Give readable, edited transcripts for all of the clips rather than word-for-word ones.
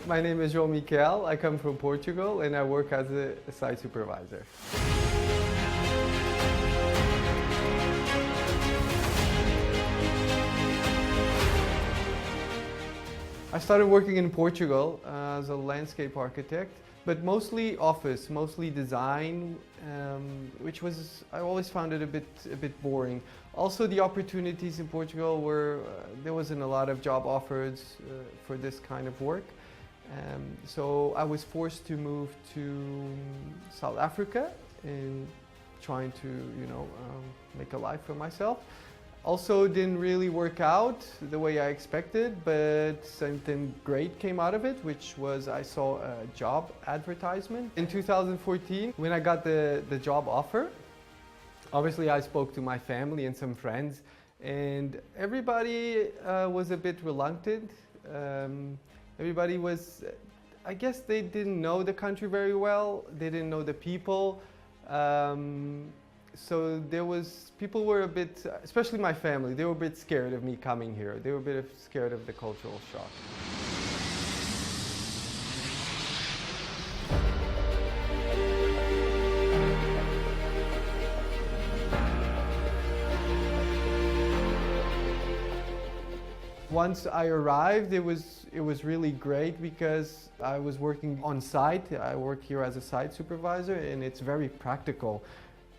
My name is João Miquel. I come from Portugal and I work as a site supervisor. I started working in Portugal as a landscape architect, but mostly office, mostly design, which was, I always found it a bit boring. Also, the opportunities in Portugal were, there wasn't a lot of job offers for this kind of work. So I was forced to move to South Africa and trying to, make a life for myself. Also didn't really work out the way I expected, but something great came out of it, which was I saw a job advertisement. In 2014, when I got the job offer, obviously I spoke to my family and some friends, and everybody was a bit reluctant. Everybody was, I guess they didn't know the country very well, they didn't know the people. So people were a bit, especially my family, they were a bit scared of me coming here. They were a bit scared of the cultural shock. Once I arrived, it was really great because I was working on site. I work here as a site supervisor and it's very practical.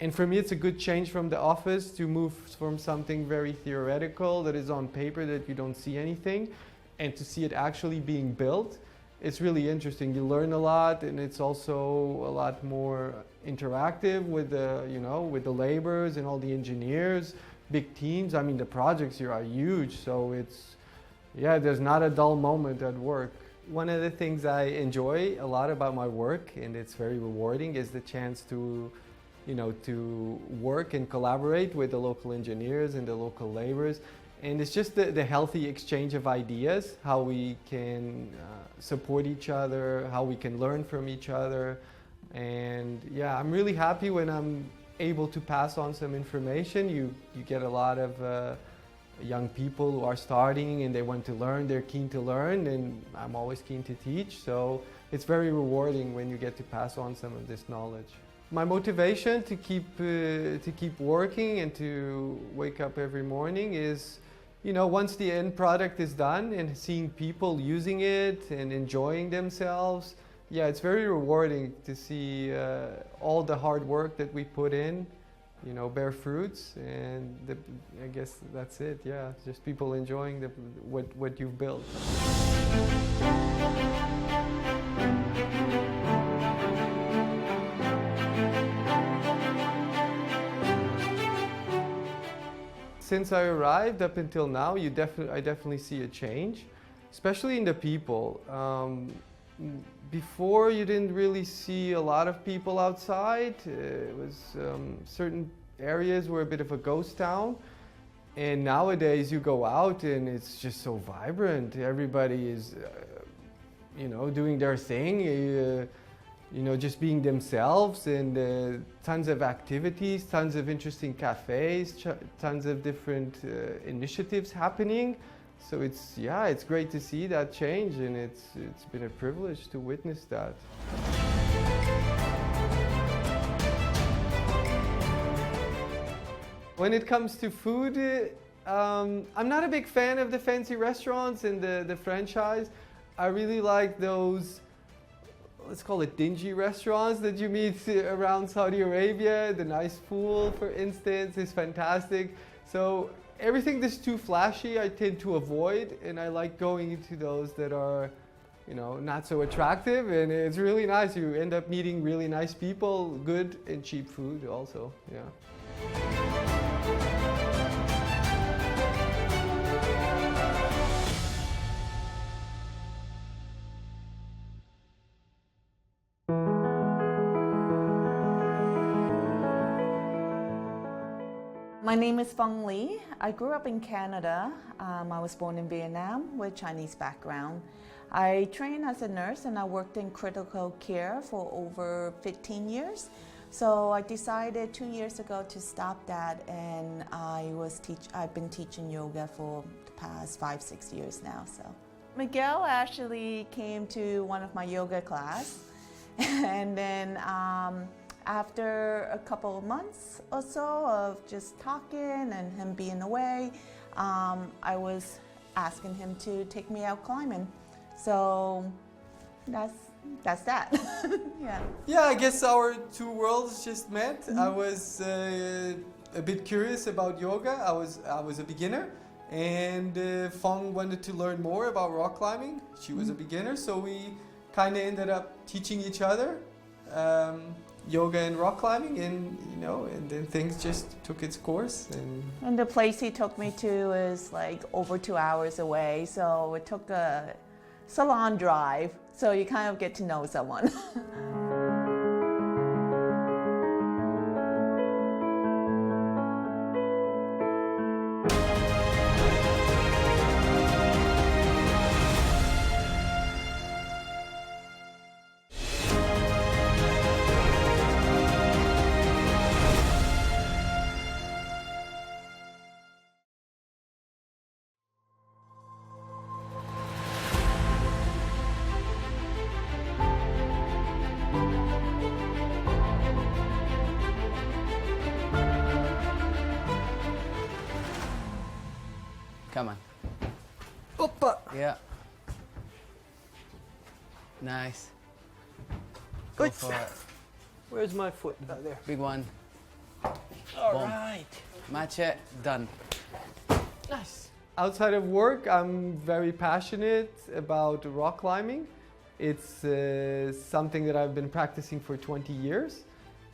And for me, it's a good change from the office to move from something very theoretical that is on paper that you don't see anything and to see it actually being built. It's really interesting. You learn a lot and it's also a lot more interactive with with the laborers and all the engineers, big teams. I mean, the projects here are huge, so there's not a dull moment at work. One of the things I enjoy a lot about my work, and it's very rewarding, is the chance to work and collaborate with the local engineers and the local laborers. And it's just the healthy exchange of ideas, how we can support each other, how we can learn from each other. And yeah, I'm really happy when I'm able to pass on some information. You get a lot of young people who are starting and they want to learn, they're keen to learn, and I'm always keen to teach. So it's very rewarding when you get to pass on some of this knowledge. My motivation to keep working and to wake up every morning is, once the end product is done and seeing people using it and enjoying themselves, yeah, it's very rewarding to see all the hard work that we put in, bear fruits, and I guess that's it. Yeah, just people enjoying what you've built. Since I arrived up until now, I definitely see a change, especially in the people. Before, you didn't really see a lot of people outside. It was certain areas were a bit of a ghost town, and nowadays you go out and it's just so vibrant. Everybody is, doing their thing. Just being themselves, and tons of activities, tons of interesting cafes, tons of different initiatives happening. So it's great to see that change, and it's been a privilege to witness that. When it comes to food, I'm not a big fan of the fancy restaurants and the franchise. I really like those, let's call it dingy restaurants that you meet around Saudi Arabia. The nice pool, for instance, is fantastic. So everything that's too flashy, I tend to avoid, and I like going into those that are, not so attractive, and it's really nice. You end up meeting really nice people, good and cheap food also, yeah. My name is Feng Li. I grew up in Canada. I was born in Vietnam with Chinese background. I trained as a nurse and I worked in critical care for over 15 years. So I decided 2 years ago to stop that, and I've been teaching yoga for the past 5-6 years now. So Miguel actually came to one of my yoga class, and then after a couple of months or so of just talking and him being away, I was asking him to take me out climbing. So that's that. Yeah. Yeah, I guess our two worlds just met. I was a bit curious about yoga. I was a beginner, and Feng wanted to learn more about rock climbing. She was a beginner, so we kind of ended up teaching each other yoga and rock climbing, and and then things just took its course. And the place he took me to is like over 2 hours away, so it took a salon drive. So you kind of get to know someone. Come on. Oppa! Yeah. Nice. Go Good. for it. Where's my foot? There. Big one. All Boom. right. Match it. Done. Nice. Outside of work, I'm very passionate about rock climbing. It's something that I've been practicing for 20 years.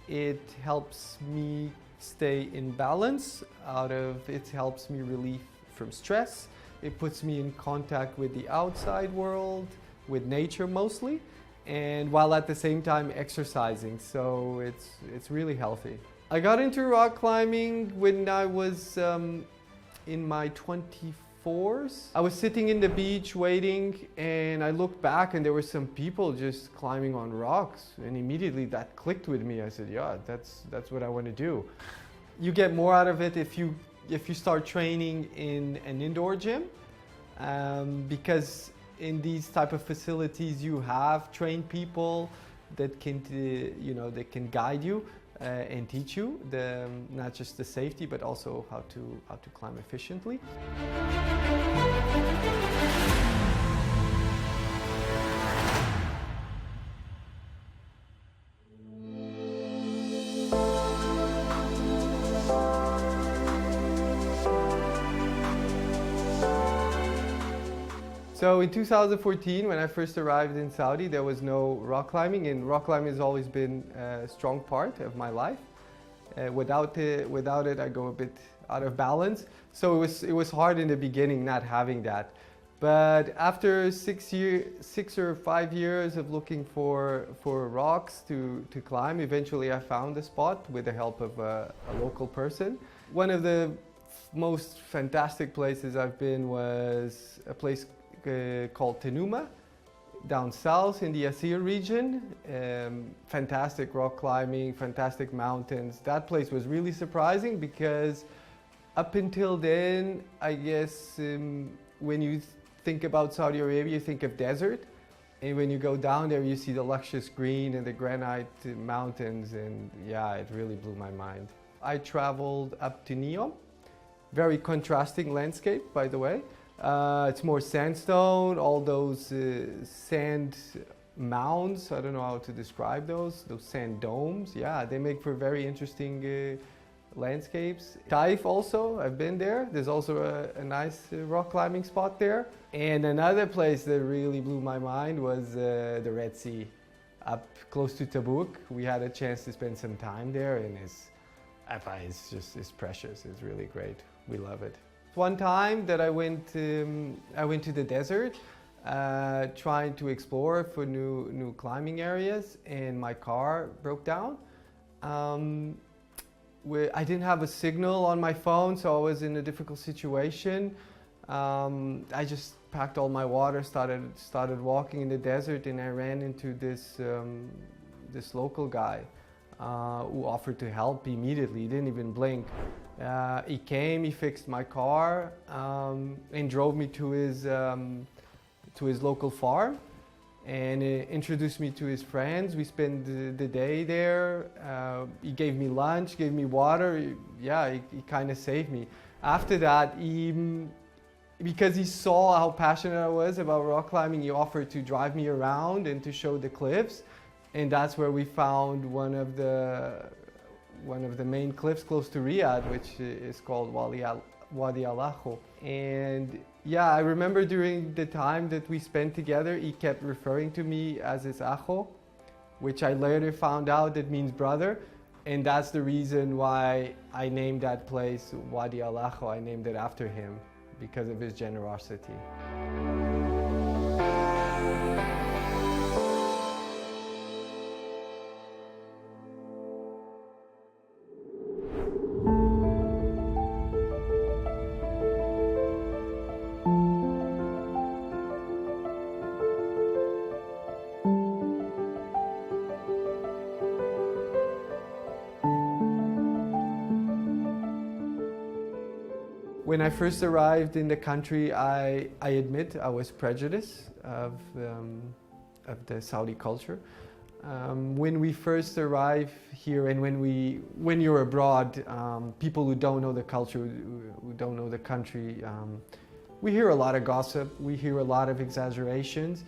It helps me stay in balance. It helps me relieve from stress. It puts me in contact with the outside world, with nature mostly, and while at the same time exercising. So it's really healthy. I got into rock climbing when I was in my 24s. I was sitting in the beach waiting, and I looked back and there were some people just climbing on rocks, and immediately that clicked with me. I said, yeah, that's what I want to do. You get more out of it if you start training in an indoor gym, because in these type of facilities you have trained people that can that can guide you and teach you not just the safety but also how to climb efficiently. So in 2014, when I first arrived in Saudi, there was no rock climbing, and rock climbing has always been a strong part of my life. Without it, I go a bit out of balance. So it was hard in the beginning not having that. But after 6 or 5 years of looking for rocks to climb, eventually I found a spot with the help of a local person. One of the most fantastic places I've been was a place called Tenuma, down south in the Asir region. Fantastic rock climbing, fantastic mountains. That place was really surprising because up until then, I guess when you think about Saudi Arabia, you think of desert. And when you go down there, you see the luscious green and the granite mountains, and yeah, it really blew my mind. I traveled up to Neom. Very contrasting landscape, by the way. It's more sandstone, all those sand mounds, I don't know how to describe those sand domes. Yeah, they make for very interesting landscapes. Taif also, I've been there. There's also a nice rock climbing spot there. And another place that really blew my mind was the Red Sea, up close to Tabuk. We had a chance to spend some time there, and it's precious. It's really great. We love it. One time that I went to the desert, trying to explore for new climbing areas, and my car broke down. I didn't have a signal on my phone, so I was in a difficult situation. I just packed all my water, started walking in the desert, and I ran into this local guy who offered to help immediately. He didn't even blink. He came, he fixed my car, and drove me to to his local farm and introduced me to his friends. We spent the day there. He gave me lunch, gave me water. He kind of saved me. After that, because he saw how passionate I was about rock climbing, he offered to drive me around and to show the cliffs. And that's where we found one of the main cliffs close to Riyadh, which is called Wadi Al Ajo. And yeah, I remember during the time that we spent together, he kept referring to me as his Ajo, which I later found out that means brother. And that's the reason why I named that place Wadi Al Ajo. I named it after him because of his generosity. When I first arrived in the country, I admit I was prejudiced of the Saudi culture. When we first arrive here and when you're abroad, people who don't know the culture, who don't know the country, we hear a lot of gossip, we hear a lot of exaggerations.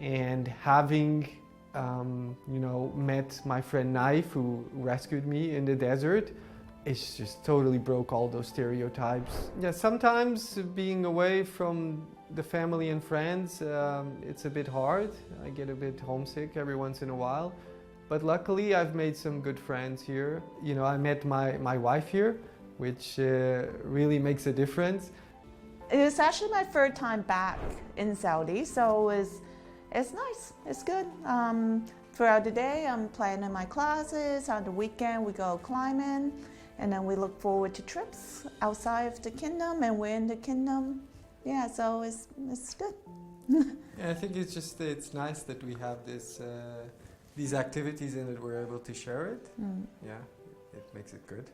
And having met my friend Naif, who rescued me in the desert, it's just totally broke all those stereotypes. Yeah, sometimes being away from the family and friends, it's a bit hard. I get a bit homesick every once in a while. But luckily I've made some good friends here. You know, I met my wife here, which really makes a difference. It's actually my third time back in Saudi, so it's nice, it's good. Throughout the day I'm planning my classes, on the weekend we go climbing. And then we look forward to trips outside of the kingdom, and we're in the kingdom. Yeah, so it's good. Yeah, I think it's nice that we have these activities and that we're able to share it. Yeah, it makes it good.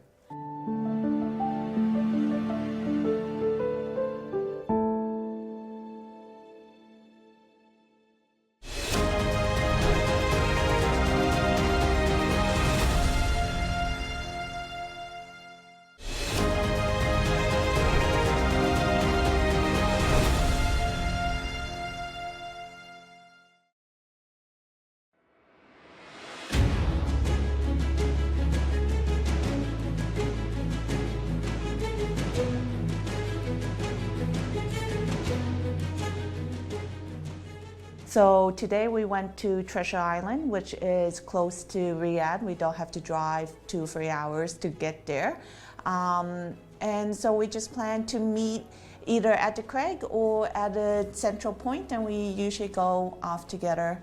So today we went to Treasure Island, which is close to Riyadh. We don't have to drive 2-3 hours to get there. And so we just plan to meet either at the crag or at a central point, and we usually go off together.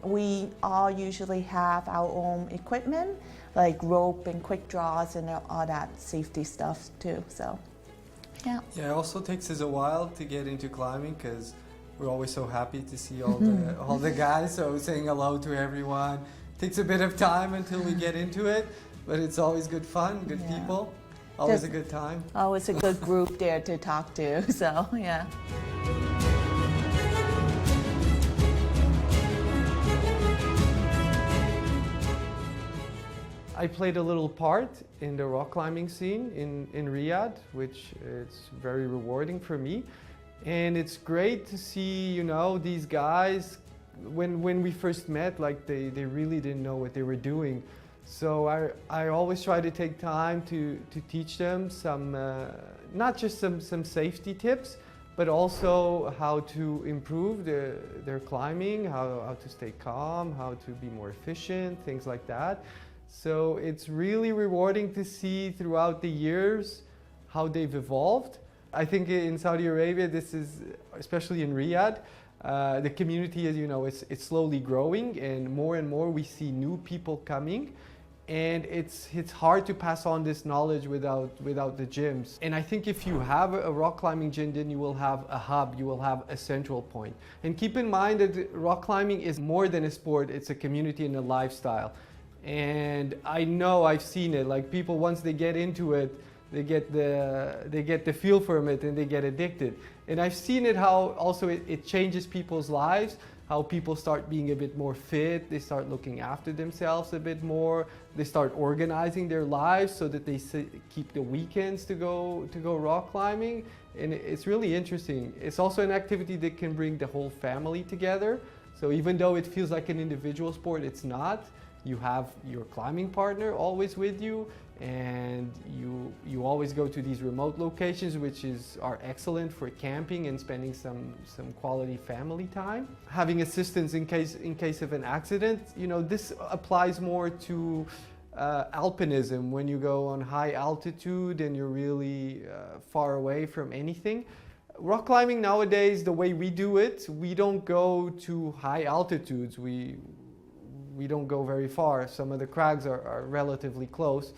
We all usually have our own equipment, like rope and quick draws and all that safety stuff too, so yeah. Yeah, it also takes us a while to get into climbing because we're always so happy to see all the guys, so saying hello to everyone. Takes a bit of time until we get into it, but it's always good fun, good people, always a good time. Always a good group there to talk to, so yeah. I played a little part in the rock climbing scene in Riyadh, which is very rewarding for me. And it's great to see, you know, these guys, when we first met, like they really didn't know what they were doing. So I always try to take time to teach them some, not just some safety tips, but also how to improve their climbing, how to stay calm, how to be more efficient, things like that. So it's really rewarding to see throughout the years how they've evolved. I think in Saudi Arabia, this is, especially in Riyadh, the community is, you know, it's slowly growing, and more we see new people coming, and it's hard to pass on this knowledge without the gyms. And I think if you have a rock climbing gym, then you will have a hub, you will have a central point. And keep in mind that rock climbing is more than a sport, it's a community and a lifestyle. And I know I've seen it, like people, once they get into it, they get the feel for it and they get addicted. And I've seen it how also it changes people's lives, how people start being a bit more fit, they start looking after themselves a bit more, they start organizing their lives so that they keep the weekends to go rock climbing. And it's really interesting. It's also an activity that can bring the whole family together. So even though it feels like an individual sport, it's not. You have your climbing partner always with you, and you always go to these remote locations, which are excellent for camping and spending some quality family time. Having assistance in case of an accident, you know, this applies more to alpinism, when you go on high altitude and you're really far away from anything. Rock climbing nowadays, the way we do it, we don't go to high altitudes. We don't go very far. Some of the crags are relatively close.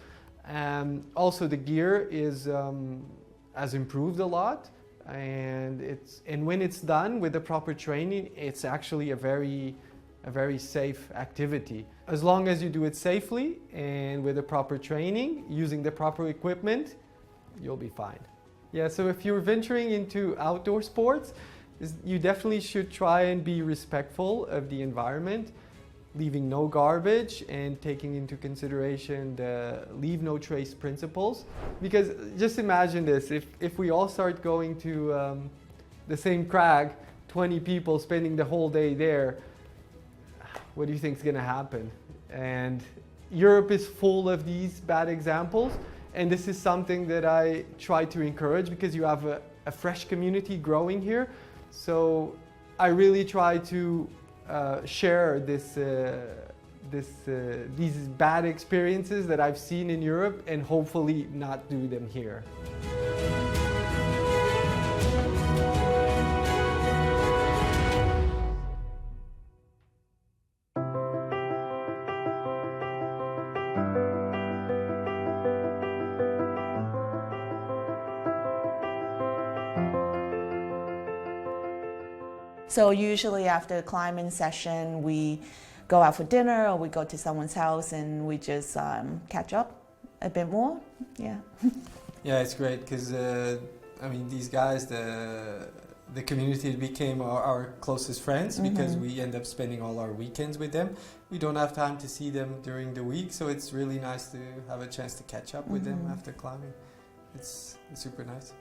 Also, the gear has improved a lot, and when it's done with the proper training, it's actually a very safe activity. As long as you do it safely and with the proper training, using the proper equipment, you'll be fine. Yeah, so if you're venturing into outdoor sports, you definitely should try and be respectful of the environment, leaving no garbage and taking into consideration the leave no trace principles. Because just imagine this, if we all start going to the same crag, 20 people spending the whole day there, what do you think is going to happen? And Europe is full of these bad examples, and this is something that I try to encourage because you have a fresh community growing here. So I really try to share these bad experiences that I've seen in Europe and hopefully not do them here. So usually after a climbing session, we go out for dinner or we go to someone's house and we just catch up a bit more. Yeah. Yeah, it's great because I mean, these guys, the community became our closest friends because we end up spending all our weekends with them. We don't have time to see them during the week, so it's really nice to have a chance to catch up with them after climbing. It's super nice.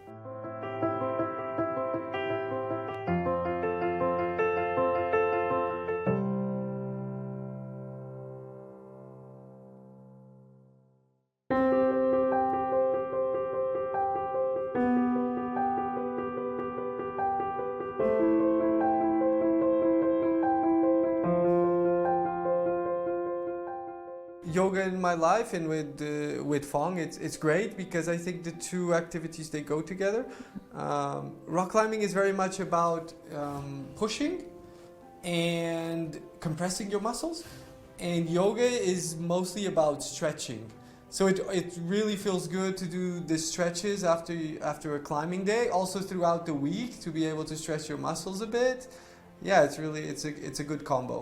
Yoga in my life and with Phong, it's great because I think the two activities, they go together. Rock climbing is very much about pushing and compressing your muscles, and yoga is mostly about stretching. So it really feels good to do the stretches after a climbing day, also throughout the week to be able to stretch your muscles a bit. Yeah, it's a good combo.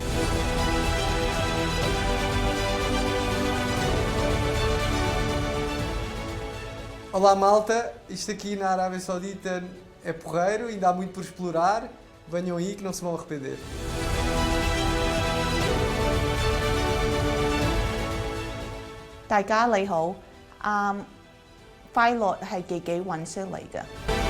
Olá malta, isto aqui na Arábia Saudita é porreiro, ainda há muito por explorar. Venham aí que não se vão arrepender. 大家你好，快樂係自己揾出嚟嘅。